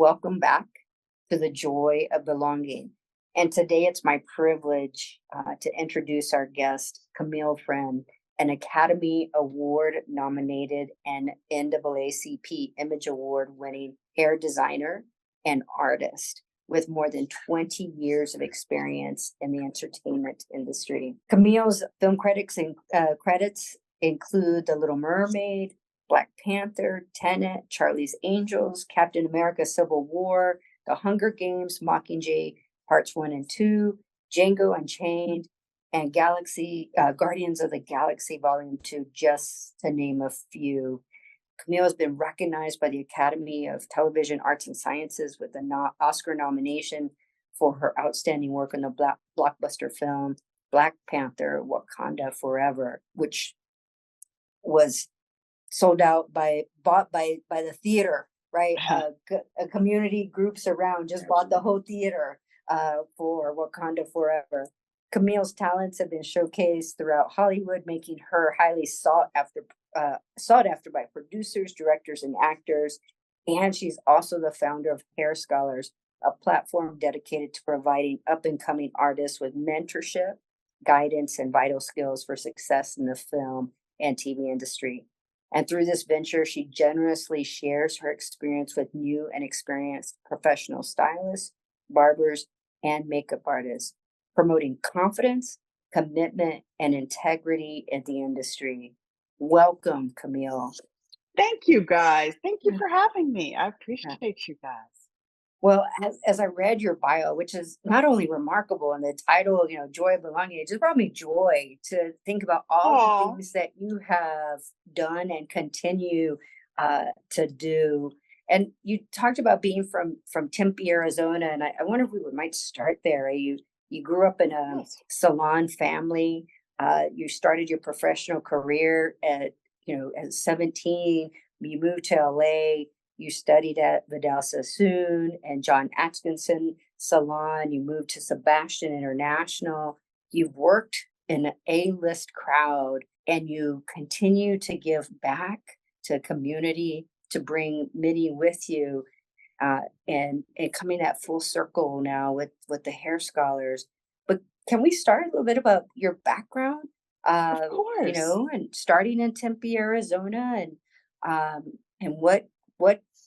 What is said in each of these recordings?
welcome back to the joy of belonging. And today it's my privilege to introduce our guest, Camille Friend, an Academy Award nominated and NAACP Image Award winning hair designer and artist with more than 20 years of experience in the entertainment industry. Camille's film credits include The Little Mermaid, Black Panther, Tenet, Charlie's Angels, Captain America Civil War, The Hunger Games, Mockingjay, Parts 1 and 2, Django Unchained, and Guardians of the Galaxy Volume 2, just to name a few. Camille has been recognized by the Academy of Television Arts and Sciences with an Oscar nomination for her outstanding work on the blockbuster film Black Panther, Wakanda Forever, which was bought by the theater, right? Community groups around just bought the whole theater for Wakanda Forever. Camille's talents have been showcased throughout Hollywood, making her highly sought after by producers, directors, and actors. And she's also the founder of Hairstyles, a platform dedicated to providing up-and-coming artists with mentorship, guidance, and vital skills for success in the film and TV industry. And through this venture, she generously shares her experience with new and experienced professional stylists, barbers, and makeup artists, promoting confidence, commitment, and integrity in the industry. Welcome, Camille. Thank you, guys. Thank you for having me. I appreciate you guys. Well, as I read your bio, which is not only remarkable, and the title, Joy of Belonging, it just brought me joy to think about all the things that you have done and continue to do. And you talked about being from Tempe, Arizona, and I wonder if we might start there. You grew up in a salon family. You started your professional career at 17. You moved to LA. You studied at Vidal Sassoon and John Atkinson Salon. You moved to Sebastian International. You've worked in an A-list crowd, and you continue to give back to community, to bring many with you, and coming at full circle now with the Hair Scholars. But can we start a little bit about your background? Of course. And starting in Tempe, Arizona, and what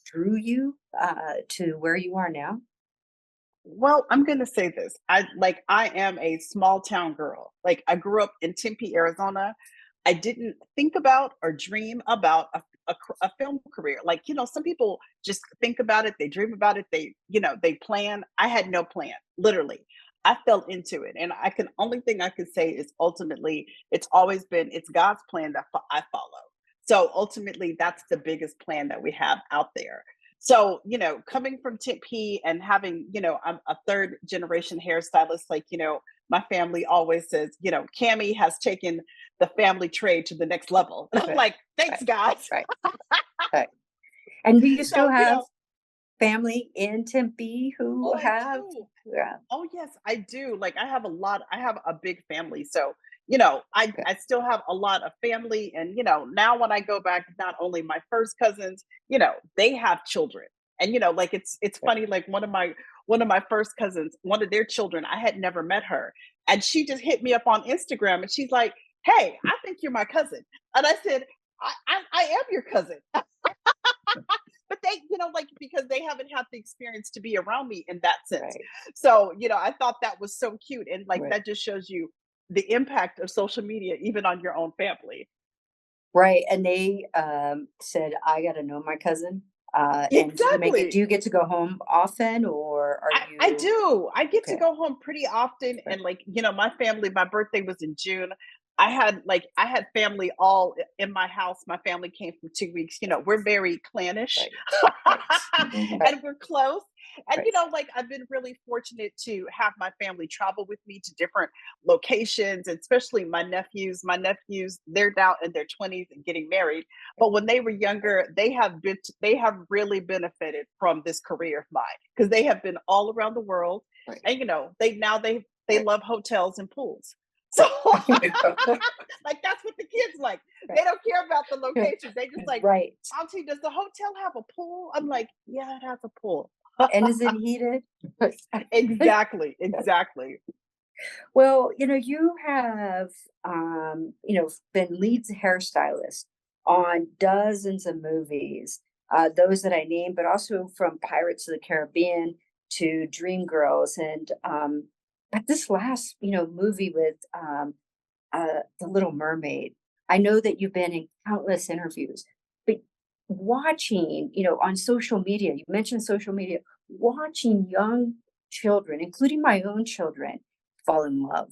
drew you to where you are now? Well, I'm going to say this. I am a small town girl. Like, I grew up in Tempe, Arizona. I didn't think about or dream about a film career. Like, some people just think about it, they dream about it, they plan. I had no plan, literally. I fell into it. And only thing I can say is ultimately, it's God's plan that I follow. So ultimately, that's the biggest plan that we have out there. So, coming from Tempe and having, I'm a third generation hairstylist, my family always says, Camille has taken the family trade to the next level. And I'm like, thanks, guys. Right. And do you still have family in Tempe who have? Yeah. Oh, yes, I do. Like, I have a big family. So, I still have a lot of family. And, now when I go back, not only my first cousins, they have children. And, it's funny, like one of my first cousins, one of their children, I had never met her. And she just hit me up on Instagram and she's like, hey, I think you're my cousin. And I said, I am your cousin. But they, because they haven't had the experience to be around me in that sense. Right. So, I thought that was so cute. And that just shows you the impact of social media, even on your own family. Right. And they said, I got to know my cousin. Exactly. And do you get to go home often, or are you? I do. I get to go home pretty often. Right. And my family, my birthday was in June. I had family all in my house. My family came from 2 weeks. We're very clannish, and we're close. And I've been really fortunate to have my family travel with me to different locations, and especially my nephews. My nephews, they're now in their 20s and getting married. But when they were younger, they have really benefited from this career of mine, because they have been all around the world, and they love hotels and pools. So that's what the kids like. They don't care about the location. They just like, Auntie, does the hotel have a pool? I'm like, yeah, it has a pool. And is it heated? Exactly, exactly. Well, you have, been lead hairstylist on dozens of movies, those that I named, but also from Pirates of the Caribbean to Dreamgirls, and but this last, movie with The Little Mermaid. I know that you've been in countless interviews, but watching, on social media, you mentioned social media, watching young children, including my own children, fall in love,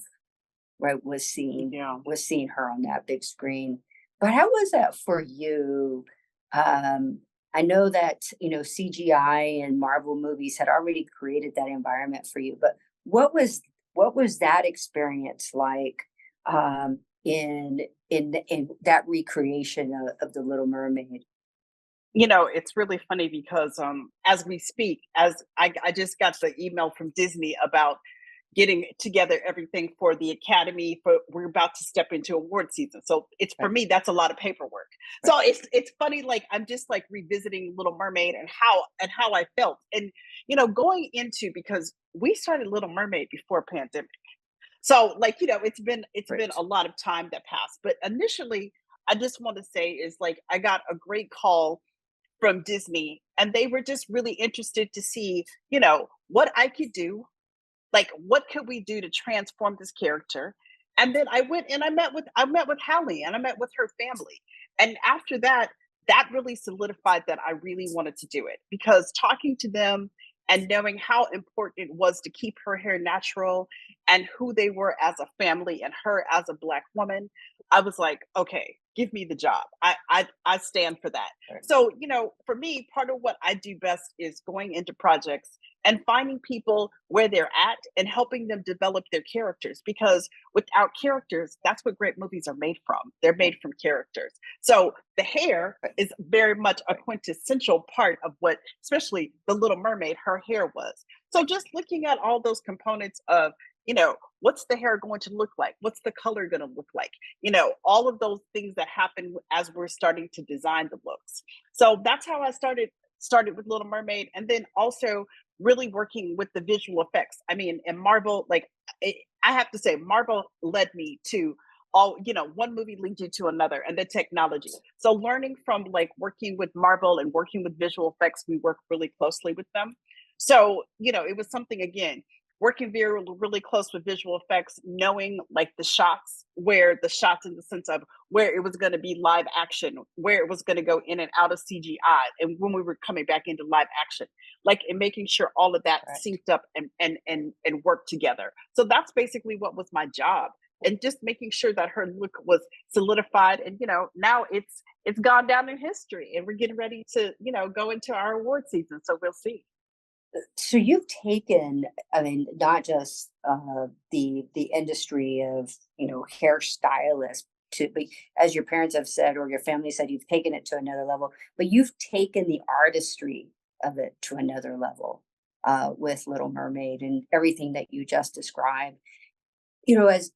right, Yeah. was seeing her on that big screen. But how was that for you? Um, I know that, CGI and Marvel movies had already created that environment for you, but what was what was that experience like in that recreation of the Little Mermaid? It's really funny because as we speak, as I just got the email from Disney about getting together everything for the Academy. For we're about to step into award season, so it's for Right, me that's a lot of paperwork. right, So it's funny, like I'm just like revisiting Little Mermaid and how I felt, and going into, because we started Little Mermaid before pandemic. So like, it's been right. a lot of time that passed. But initially, I just want to say is like I got a great call from Disney, and they were just really interested to see, what I could do, like what could we do to transform this character. And then I went and I met with Hallie and I met with her family. And after that, that really solidified that I really wanted to do it, because talking to them and knowing how important it was to keep her hair natural and who they were as a family and her as a black woman, I was like, okay, give me the job. I stand for that. Right. So, for me, part of what I do best is going into projects and finding people where they're at and helping them develop their characters, because without characters, that's what great movies are made from. They're made from characters. So the hair Right, is very much a right. quintessential part of what, especially the Little Mermaid, her hair was. So just looking at all those components of, what's the hair going to look like, what's the color going to look like, all of those things that happen as we're starting to design the looks. So that's how I started with Little Mermaid. And then also really working with the visual effects. I mean, and Marvel, like, I have to say, Marvel led me to all, one movie leads you to another, and the technology. So learning from like working with Marvel and working with visual effects, we work really closely with them. So, it was something, again, working very really close with visual effects, knowing like the shots in the sense of where it was going to be live action, where it was going to go in and out of CGI, and when we were coming back into live action, like, and making sure all of that Right. synced up and worked together. So that's basically what was my job, and just making sure that her look was solidified. And now it's gone down in history, and we're getting ready to go into our award season. So we'll see. So you've taken, I mean, not just the industry of hairstylist to, but as your parents have said or your family said, you've taken it to another level. But you've taken the artistry of it to another level with Little Mermaid and everything that you just described. As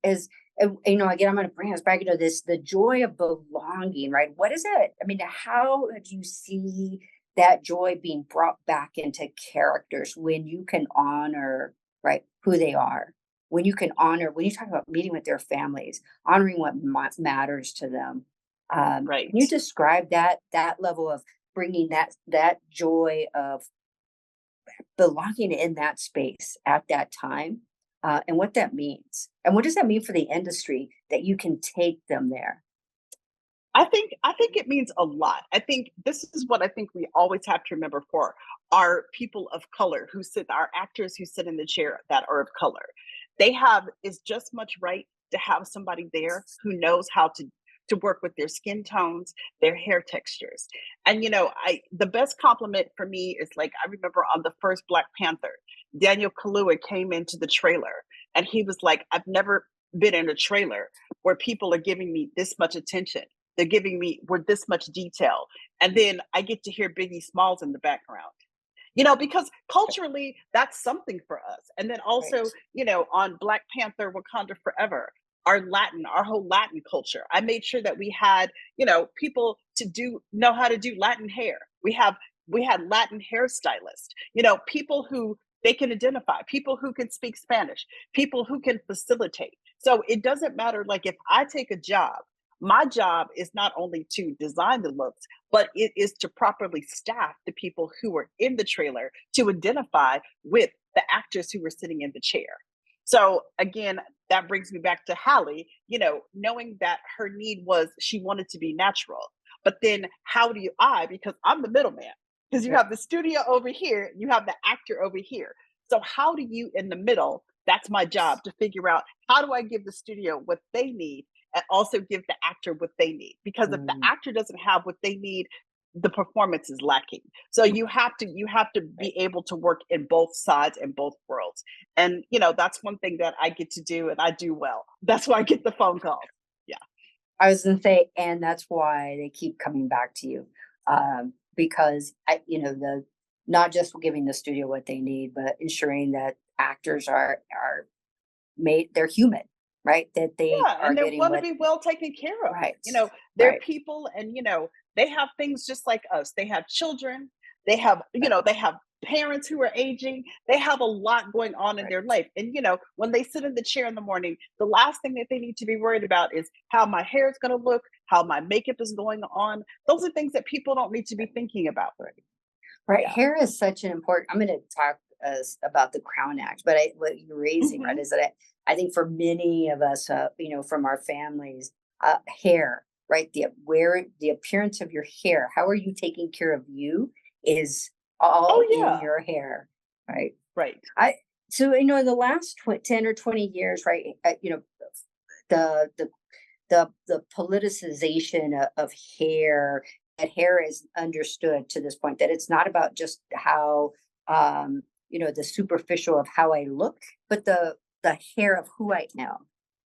again, I'm going to bring us back into this, the joy of belonging, right? What is it? I mean, how do you see that joy being brought back into characters when you can honor, right, who they are? When you can honor, when you talk about meeting with their families, honoring what matters to them. Can you Right. describe that level of bringing that joy of belonging in that space at that time, and what that means. And what does that mean for the industry that you can take them there? I think it means a lot. I think this is what I think we always have to remember for our people of color our actors who sit in the chair that are of color. They have is just much right to have somebody there who knows how to work with their skin tones, their hair textures. And I the best compliment for me is, like, I remember on the first Black Panther, Daniel Kaluuya came into the trailer and he was like, I've never been in a trailer where people are giving me this much attention. They're giving me with this much detail. And then I get to hear Biggie Smalls in the background. Because culturally that's something for us. And then Right. also, on Black Panther Wakanda Forever, our whole Latin culture. I made sure that we had, people to do know how to do Latin hair. We have we had Latin hairstylists, people who they can identify, people who can speak Spanish, people who can facilitate. So it doesn't matter, like if I take a job, my job is not only to design the looks, but it is to properly staff the people who are in the trailer to identify with the actors who were sitting in the chair. So again, that brings me back to Hallie, knowing that her need was she wanted to be natural. But then how do because I'm the middleman, because you Right. have the studio over here, you have the actor over here. So how do you in the middle? That's my job to figure out how do I give the studio what they need and also give the actor what they need. Because if the Mm, actor doesn't have what they need, the performance is lacking. So you have to be able to work in both sides and both worlds. And that's one thing that I get to do and I do well. That's why I get the phone calls. Yeah. I was gonna say, and that's why they keep coming back to you, because the not just giving the studio what they need, but ensuring that actors are made, they're human, right? That they Yeah, are and they getting want to what, be well taken care of. right, They're right, people and they have things just like us. They have children, they have, right, they have parents who are aging. They have a lot going on in right. their life. And when they sit in the chair in the morning, the last thing that they need to be worried about is how my hair is going to look, how my makeup is going on. Those are things that people don't need to be thinking about. Right. Right, Yeah. hair is such an important. I'm gonna talk about the Crown Act, but what you're raising, right, Hmm. is that I think for many of us, from our families, hair, right, the appearance of your hair, how are you taking care of you is all Oh in yeah. your hair, right? Right. I so in the last 10 or 20 years, right, the the the politicization of hair, that hair is understood to this point that it's not about just how the superficial of how I look, but the hair of who I am,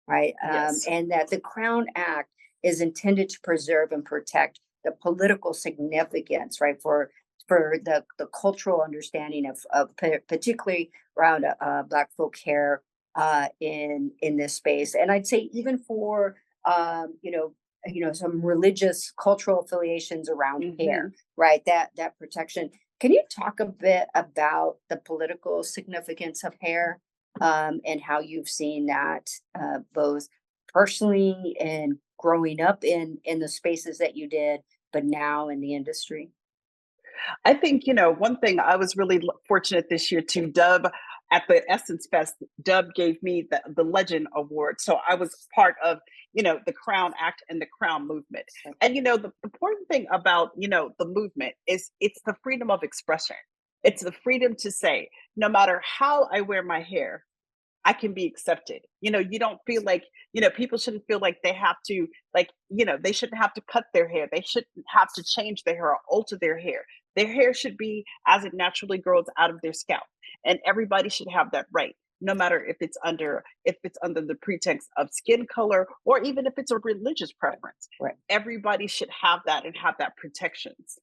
right? Yes. And that the Crown Act is intended to preserve and protect the political significance, right, for the cultural understanding of particularly around Black folk hair in this space, and I'd say even for um, you know some religious cultural affiliations around hair, Hmm. right? That protection. Can you talk a bit about the political significance of hair, and how you've seen that both personally and growing up in the spaces that you did, but now in the industry? I think, one thing I was really fortunate this year to dub at the Essence Fest, Dub gave me the Legend Award. So I was part of, the Crown Act and the Crown movement. And, the important thing about, the movement is it's the freedom of expression. It's the freedom to say, no matter how I wear my hair, I can be accepted. You don't feel like, people shouldn't feel like they have to, like, they shouldn't have to cut their hair. They shouldn't have to change their hair or alter their hair. Their hair should be as it naturally grows out of their scalp. And everybody should have that right, no matter if it's under the pretext of skin color or even if it's a religious preference. Right. Everybody should have that and have that protections.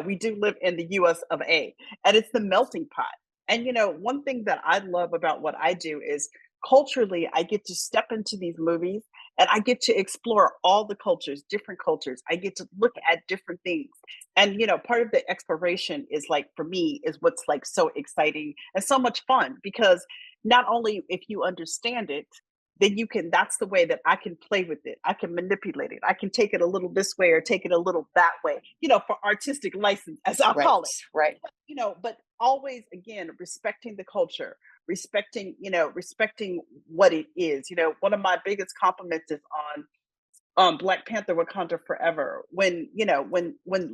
We do live in the US of A, and it's the melting pot. And one thing that I love about what I do is culturally, I get to step into these movies and I get to explore all the cultures, different cultures. I get to look at different things. And part of the exploration is like for me is what's like so exciting and so much fun because not only if you understand it, then that's the way that I can play with it. I can manipulate it. I can take it a little this way or take it a little that way, for artistic license, as I'll Right. call it. Right. But always again respecting the culture, respecting what it is. One of my biggest compliments is on Black Panther Wakanda Forever. When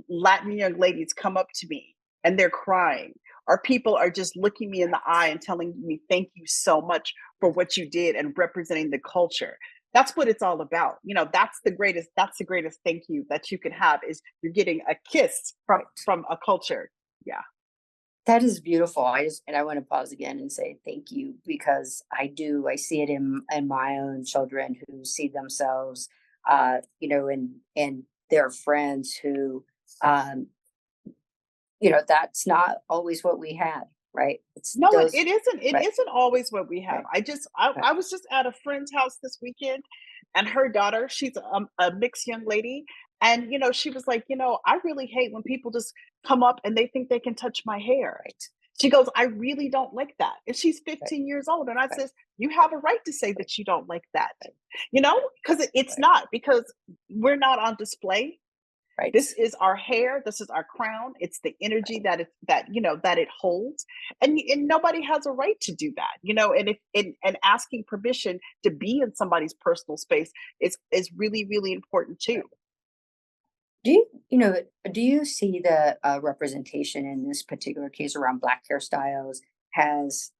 Latin young ladies come up to me and they're crying, or people are just looking me in the eye and telling me thank you so much for what you did and representing the culture. That's what it's all about. That's the greatest thank you that you can have is you're getting a kiss from Right. from a culture. Yeah. That is beautiful. I want to pause again and say thank you, because I see it in my own children who see themselves, in their friends who, um, that's not always what we had, right? It's No, it, those, it isn't. It right, isn't always what we have. right, right, I was just at a friend's house this weekend, and her daughter, she's a mixed young lady, And, she was like, I really hate when people just come up and they think they can touch my hair. Right, She goes, I really don't like that. And she's right, 15 years old. And I right, says, you have a right to say right, that you don't like that, right, because it's right, not, because we're not on display. right, This is our hair. This is our crown. It's the energy right. that it holds, and nobody has a right to do that. And if and asking permission to be in somebody's personal space is really really important too. Right. Do you see the representation in this particular case around Black hairstyles has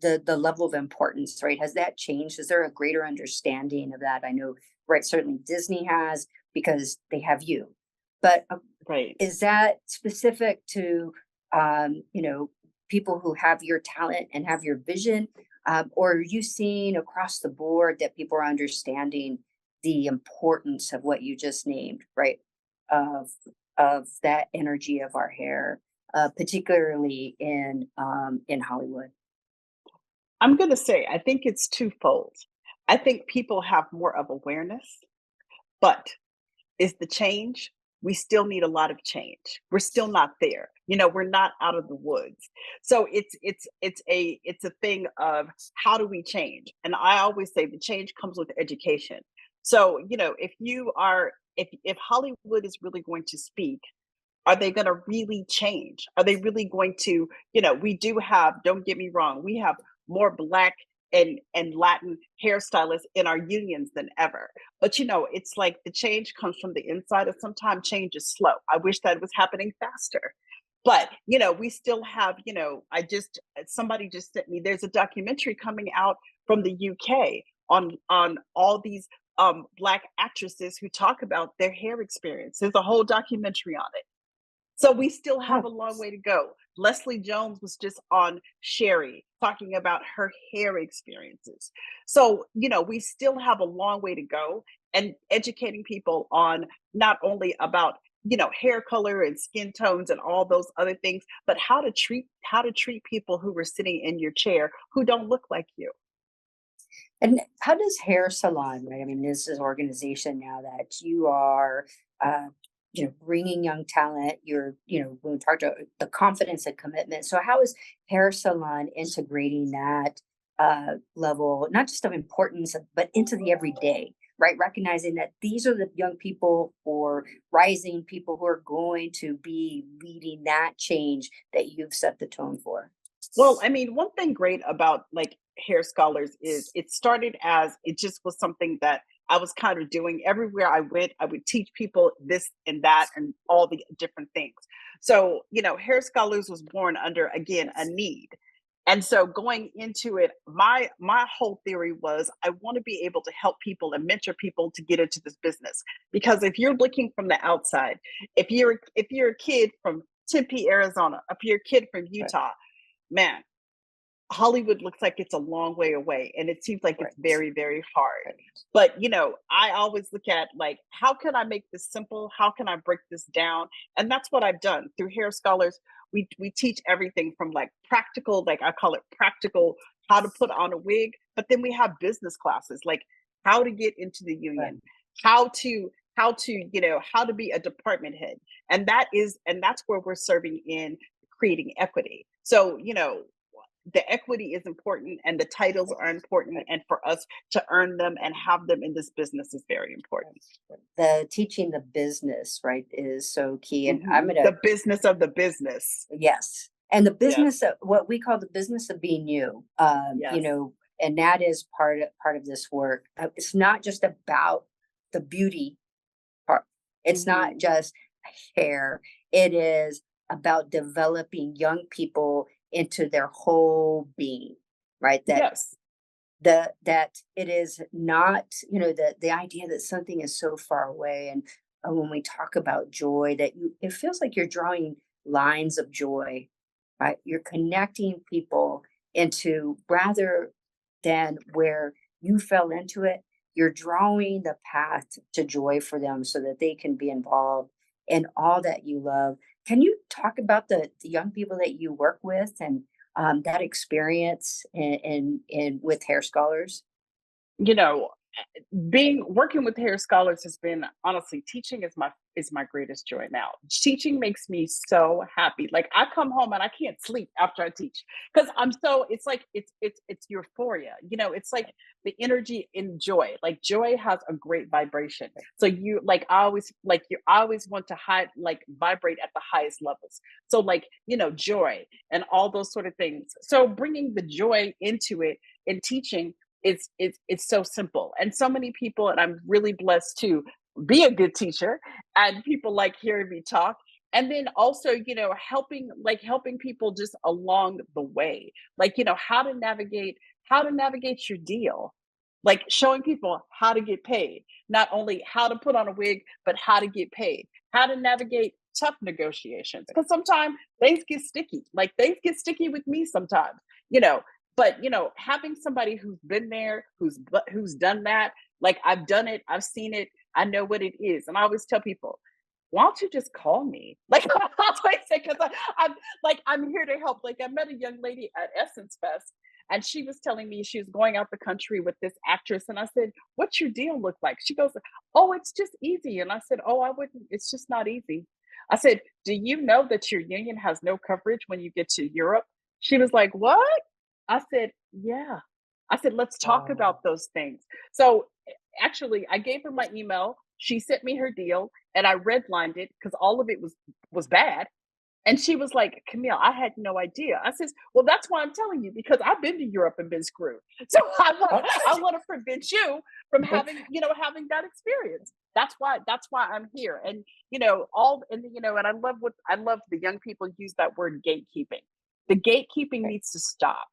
the level of importance, right? Has that changed? Is there a greater understanding of that? I know, right? Certainly Disney has because they have you, but Right. is that specific to people who have your talent and have your vision, or are you seeing across the board that people are understanding the importance of what you just named, right? Of that energy of our hair, particularly in Hollywood. I'm going to say I think it's twofold. I think people have more of awareness, but is the change? We still need a lot of change. We're still not there. We're not out of the woods. So it's a thing of how do we change? And I always say the change comes with education. So, if Hollywood is really going to speak, are they going to really change? Are they really going to, we do have, don't get me wrong, we have more Black and Latin hairstylists in our unions than ever. But it's like the change comes from the inside, and sometimes change is slow. I wish that was happening faster. But we still have, somebody just sent me, there's a documentary coming out from the UK on all these Black actresses who talk about their hair experience. There's a whole documentary on it. So we still have Oh, a long way to go. Leslie Jones was just on Sherry talking about her hair experiences. So, we still have a long way to go, and educating people on not only about, hair color and skin tones and all those other things, but how to treat people who were sitting in your chair who don't look like you. and how does Hair Salon, right? I mean, this is organization now that you are, uh, bringing young talent. When we talk to the confidence and commitment. So, how is Hair Salon integrating that level, not just of importance, but into the everyday, right? Recognizing that these are the young people or rising people who are going to be leading that change that you've set the tone for. Well, I mean, one thing great about like hair scholars is it started as it just was something that I was kind of doing everywhere I went. I would teach people this and that and all the different things. So, hair scholars was born under again a need. And so going into it, my whole theory was I want to be able to help people and mentor people to get into this business. Because if you're looking from the outside, if you're a kid from Tempe, Arizona, if you're a kid from Right, Utah, man, Hollywood looks like it's a long way away and it seems like it's right, very, very hard. right, But, I always look at like, how can I make this simple? How can I break this down? And that's what I've done through Hair Scholars. We teach everything from like practical, like I call it practical, how to put on a wig, but then we have business classes, like how to get into the right. union, how to be a department head. And that's where we're serving in creating equity. So, the equity is important and the titles are important, Right. and for us to earn them and have them in this business is very important. The teaching the business, right, is so key. And I'm gonna The business of the business. yes. And the Yes. business of what we call the business of being you. Yes. And that is part of this work. It's not just about the beauty part. It's not Hmm. just hair. It is about developing young people into their whole being, right? Yes. That it is not, the idea that something is so far away. And when we talk about joy, that it feels like you're drawing lines of joy, right? You're connecting people into, rather than where you fell into it, you're drawing the path to joy for them so that they can be involved in all that you love. Can you talk about the young people that you work with and that experience in with hair scholars? You know, being working with hair scholars has been, honestly, teaching is my greatest joy now. Teaching makes me so happy. Like I come home and I can't sleep after I teach because I'm so, it's like it's euphoria. You know, it's like the energy in joy. Like joy has a great vibration. So you like I always like you I always want to like vibrate at the highest levels. So like, you know, joy and all those sort of things. So bringing the joy into it in teaching, it's so simple. And so many people, and I'm really blessed to be a good teacher, and people like hearing me talk. And then also, you know, helping people just along the way, like, you know, how to navigate your deal, like showing people how to get paid, not only how to put on a wig, but how to get paid, how to navigate tough negotiations. Because sometimes things get sticky. Like things get sticky with me sometimes, you know, but you know, having somebody who's been there, who's done that, like I've done it, I've seen it, I know what it is. And I always tell people, why don't you just call me? Like I always say, because I'm like I'm here to help. Like I met a young lady at Essence Fest, and she was telling me she was going out the country with this actress, and I said, "What's your deal look like?" She goes, "Oh, it's just easy." And I said, "Oh, I wouldn't. It's just not easy." I said, "Do you know that your union has no coverage when you get to Europe?" She was like, "What?" I said, "Yeah." I said, "Let's talk Wow. about those things." So actually, I gave her my email. She sent me her deal, and I redlined it because all of it was bad. And she was like, "Camille, I had no idea." I says, "Well, that's why I'm telling you because I've been to Europe and been screwed. So Oh, I want to prevent you from having, you know, having that experience. That's why I'm here." And you know, you know, and I love the young people use that word gatekeeping. The gatekeeping okay. needs to stop.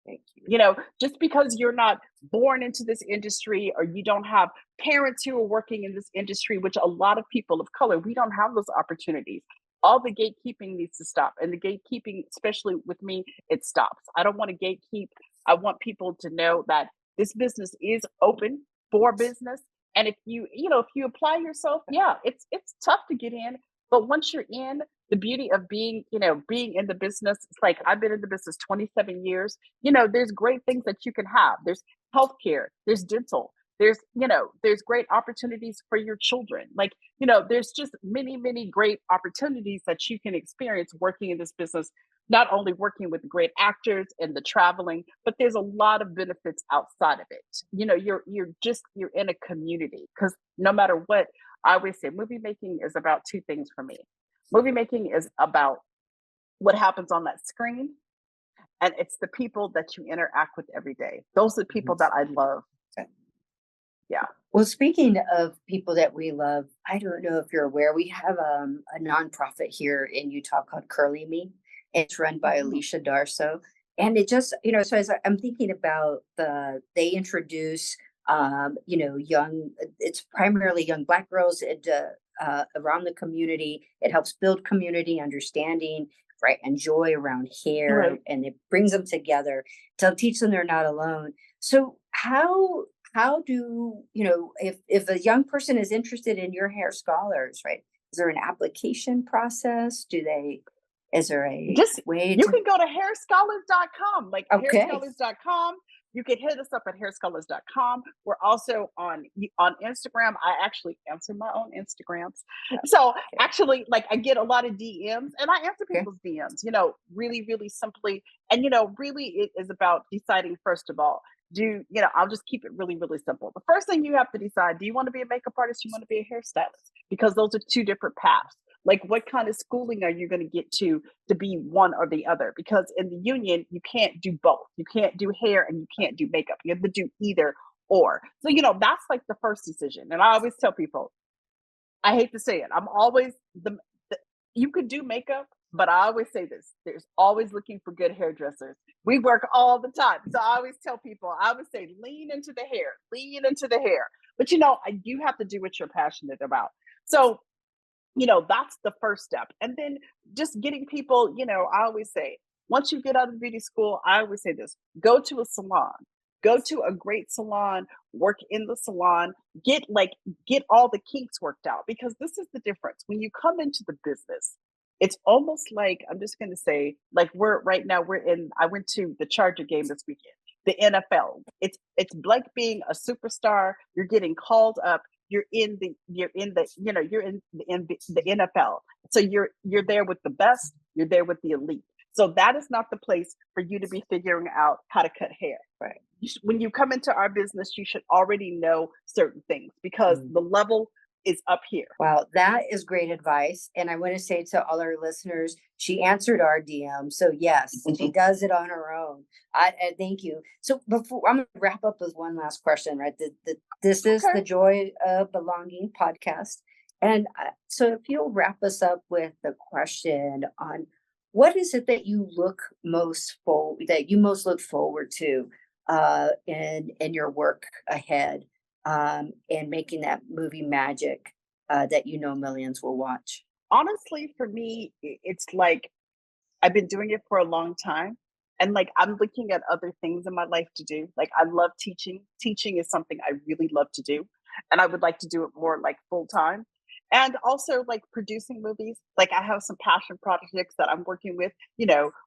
Thank you. You know, just because you're not born into this industry or you don't have parents who are working in this industry, which a lot of people of color, we don't have those opportunities. All the gatekeeping needs to stop. And the gatekeeping, especially with me, it stops. I don't want to gatekeep. I want people to know that this business is open for business. And if if you apply yourself, yeah, it's tough to get in. But once you're in, the beauty of being in the business, it's like I've been in the business 27 years. You know, there's great things that you can have. There's healthcare, there's dental, there's great opportunities for your children. Like, you know, there's just many, many great opportunities that you can experience working in this business, not only working with great actors and the traveling, but there's a lot of benefits outside of it. You know, you're in a community because no matter what, I always say movie making is about two things for me. Movie making is about what happens on that screen, and it's the people that you interact with every day. Those are the people that I love. Yeah. Well, speaking of people that we love, I don't know if you're aware, we have a nonprofit here in Utah called Curly Me. It's run by Mhm. Alicia Darso. And it just, so as I'm thinking about they introduce, young, it's primarily young Black girls around the community. It helps build community understanding, right, and joy around hair, Right. and it brings them together to teach them they're not alone. So how do if a young person is interested in your hair scholars, right, is there an application process? Is there a Just way you to can go to hairscholars.com, like okay. hairscholars.com. You can hit us up at hairscholars.com. We're also on Instagram. I actually answer my own Instagrams. So Okay. actually, like I get a lot of DMs and I answer Okay. people's DMs, really, really simply. And really it is about deciding first of all, I'll just keep it really, really simple. The first thing you have to decide, do you want to be a makeup artist? You want to be a hairstylist? Because those are two different paths. Like what kind of schooling are you going to get to be one or the other? Because in the union you can't do both. You can't do hair and you can't do makeup. You have to do either or. So that's like the first decision. And I always tell people, I hate to say it, I'm always the you could do makeup, but I always say this, there's always looking for good hairdressers. We work all the time. So I always tell people, I always say lean into the hair, lean into the hair. But you have to do what you're passionate about. So that's the first step. And then just getting people, I always say, once you get out of beauty school, I always say this, go to a salon, go to a great salon, work in the salon, get all the kinks worked out, because this is the difference. When you come into the business, it's almost like, I'm just going to say, like we're right now, I went to the Charger game this weekend. the NFL. It's like being a superstar. You're getting called up. You're in the NFL. So you're there with the best. You're there with the elite. So that is not the place for you to be figuring out how to cut hair. Right. When you come into our business, you should already know certain things because the level is up here. Wow, that is great advice. And I want to say to all our listeners, she answered our DM. So yes, she does it on her own. I thank you. So before I'm gonna wrap up with one last question, right? This is Okay. the Joy of Belonging podcast. And so if you'll wrap us up with the question on what is it that you most look forward to in your work ahead, and making that movie magic that millions will watch. Honestly, for me, it's like I've been doing it for a long time. And like I'm looking at other things in my life to do. Like I love teaching. Teaching is something I really love to do. And I would like to do it more like full time. And also like producing movies. Like I have some passion projects that I'm working with,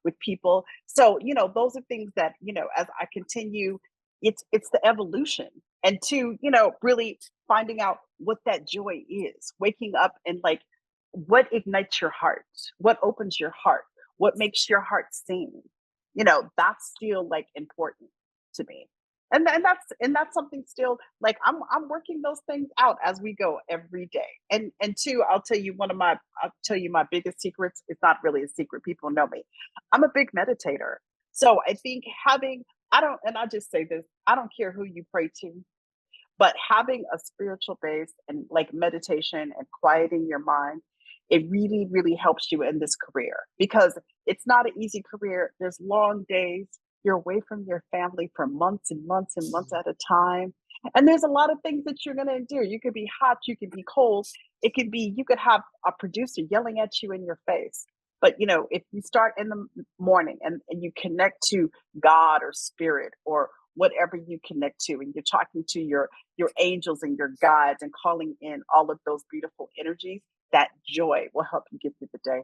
with people. So, those are things that, as I continue, it's the evolution. And two, really finding out what that joy is. Waking up and like what ignites your heart, what opens your heart, what makes your heart sing. That's still like important to me. And that's something still like I'm working those things out as we go every day. And two, I'll tell you my biggest secrets. It's not really a secret. People know me. I'm a big meditator. So I think I'll just say this, I don't care who you pray to, but having a spiritual base and like meditation and quieting your mind, it really, really helps you in this career because it's not an easy career. There's long days. You're away from your family for months and months and months at a time. And there's a lot of things that you're going to do. You could be hot, you could be cold. You could have a producer yelling at you in your face. But, if you start in the morning and you connect to God or spirit or whatever you connect to, and you're talking to your angels and your guides and calling in all of those beautiful energies, that joy will help you get through the day.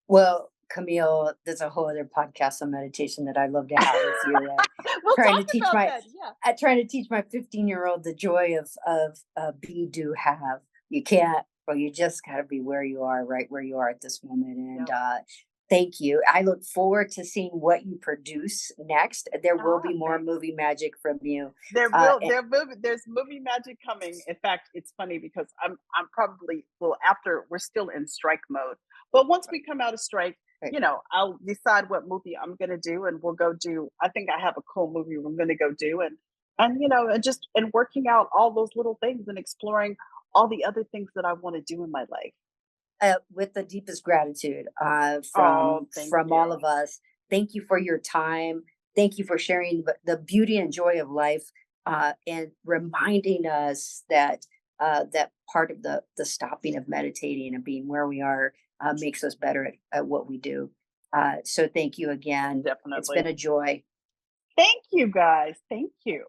Well, Camille, there's a whole other podcast on meditation that I'd love to have with you. We'll Trying to talk teach about my that. Yeah. trying to teach my 15-year-old the joy of be, do, have. You can't, well, you just got to be where you are, right where you are at this moment. And thank you. I look forward to seeing what you produce next. There will be more movie magic from you. There's movie magic coming. In fact, it's funny because I'm probably, well, after we're still in strike mode, but once we come out of strike, I'll decide what movie I'm gonna do, and we'll go do. I think I have a cool movie we're gonna go do, and working out all those little things and exploring all the other things that I want to do in my life. With the deepest gratitude Oh, thank from all you. of us. Thank you for your time. Thank you for sharing the beauty and joy of life, and reminding us that that part of the stopping of meditating and being where we are makes us better at what we do. So thank you again. It's been Definitely. a joy. Thank you, guys. Thank you.